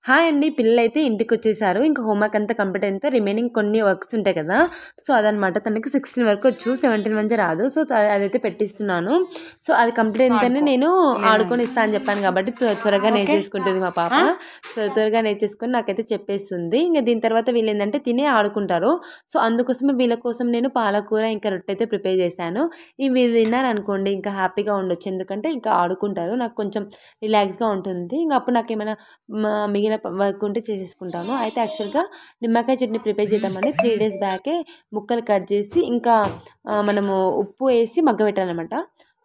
Hi అండి. పిల్లలైతే ఇంటికొచ్చేసారు. ఇంకా హోంవర్క్ అంతా కంప్లీట్ అయింత రిమైనింగ్ కొన్ని వర్క్స్ ఉంటాయి కదా! సో, అదనమాట. తనకి 16 వరకు వచ్చు. 17 నుంచి రాదు. సో, అదైతే పెట్టిస్తున్నాను. సో, అది కంప్లీట్ అయింతనే నేను ఆడుకొనిస్తా అని చెప్పాను కాబట్టి త్వరగా నేర్చేసుకుంటుంది మా పాప. త్వరగా నేర్చేసుకొని నాకైతే చెప్పేస్తుంది. ఇంక దీని తర్వాత వీళ్ళేందంటే తినే ఆడుకుంటారు. సో, అందుకోసమే వీళ్ళ కోసం నేను పాలకూర ఇంకా రొట్టె అయితే ప్రిపేర్ చేశాను. ఇవి తిన్నారనుకోండి ఇంకా హ్యాపీగా ఉండొచ్చు. ఎందుకంటే ఇంకా ఆడుకుంటారు. నాకు కొంచెం రిలాక్స్‌గా ఉంటుంది. ఇంక అప్పుడు నాకేమైనా మిగిలిన వర్క్ ఉంటే చేసేసుకుంటాను. అయితే యాక్చువల్‌గా నిమ్మకాయ చట్నీ ప్రిపేర్ చేద్దామని 3 డేస్ బ్యాకే ముక్కలు కట్ చేసి ఇంకా మనము ఉప్పు వేసి మగ్గబెట్టాలనమాట.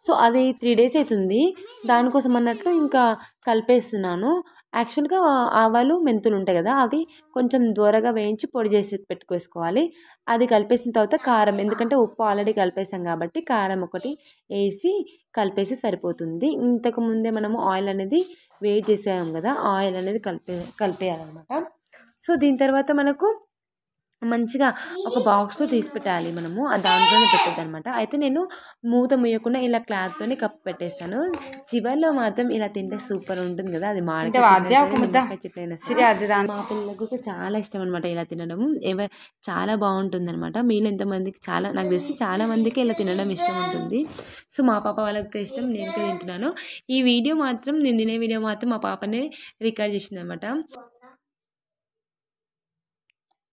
సో, అది 3 డేస్ అవుతుంది. దానికోసం అన్నట్లు ఇంకా కలిపేస్తున్నాను. యాక్చువల్‌గా ఆవాలు, మెంతులు ఉంటాయి కదా! అవి కొంచెం దోరగా వేయించి పొడి చేసి పెట్టుకేసుకోవాలి. అది కలిపేసిన తర్వాత కారం, ఎందుకంటే ఉప్పు ఆల్రెడీ కలిపేసాం కాబట్టి కారం ఒకటి వేసి కలిపేసి సరిపోతుంది. ఇంతకు ముందే మనము ఆయిల్ అనేది వేడి చేసాం కదా! ఆయిల్ అనేది కలిపేయాలన్నమాట. సో, దీని తర్వాత మనకు మంచిగా ఒక బాక్స్‌లో తీసి పెట్టాలి మనము. దాంట్లోనే పెట్టొద్దనమాట. అయితే నేను మూత ముయ్యకుండా ఇలా క్లాత్‌తోని కప్పి పెట్టేస్తాను. చివర్లో మాత్రం ఇలా తింటే సూపర్ ఉంటుంది కదా! అది మామిడికాయ చట్నీ అయినా సరే. మా పిల్లలకు కూడా చాలా ఇష్టం అనమాట ఇలా తినడం. చాలా బాగుంటుందనమాట. మీలో ఎంతమందికి నాకు తెలిసి చాలా మందికి ఇలా తినడం ఇష్టం ఉంటుంది. సో, మా పాప వాళ్ళకి ఇష్టం, నేను కూడా తింటున్నాను. ఈ వీడియో మాత్రం నేను తినే వీడియో మాత్రం మా పాపనే రికార్డ్ చేసిందనమాట.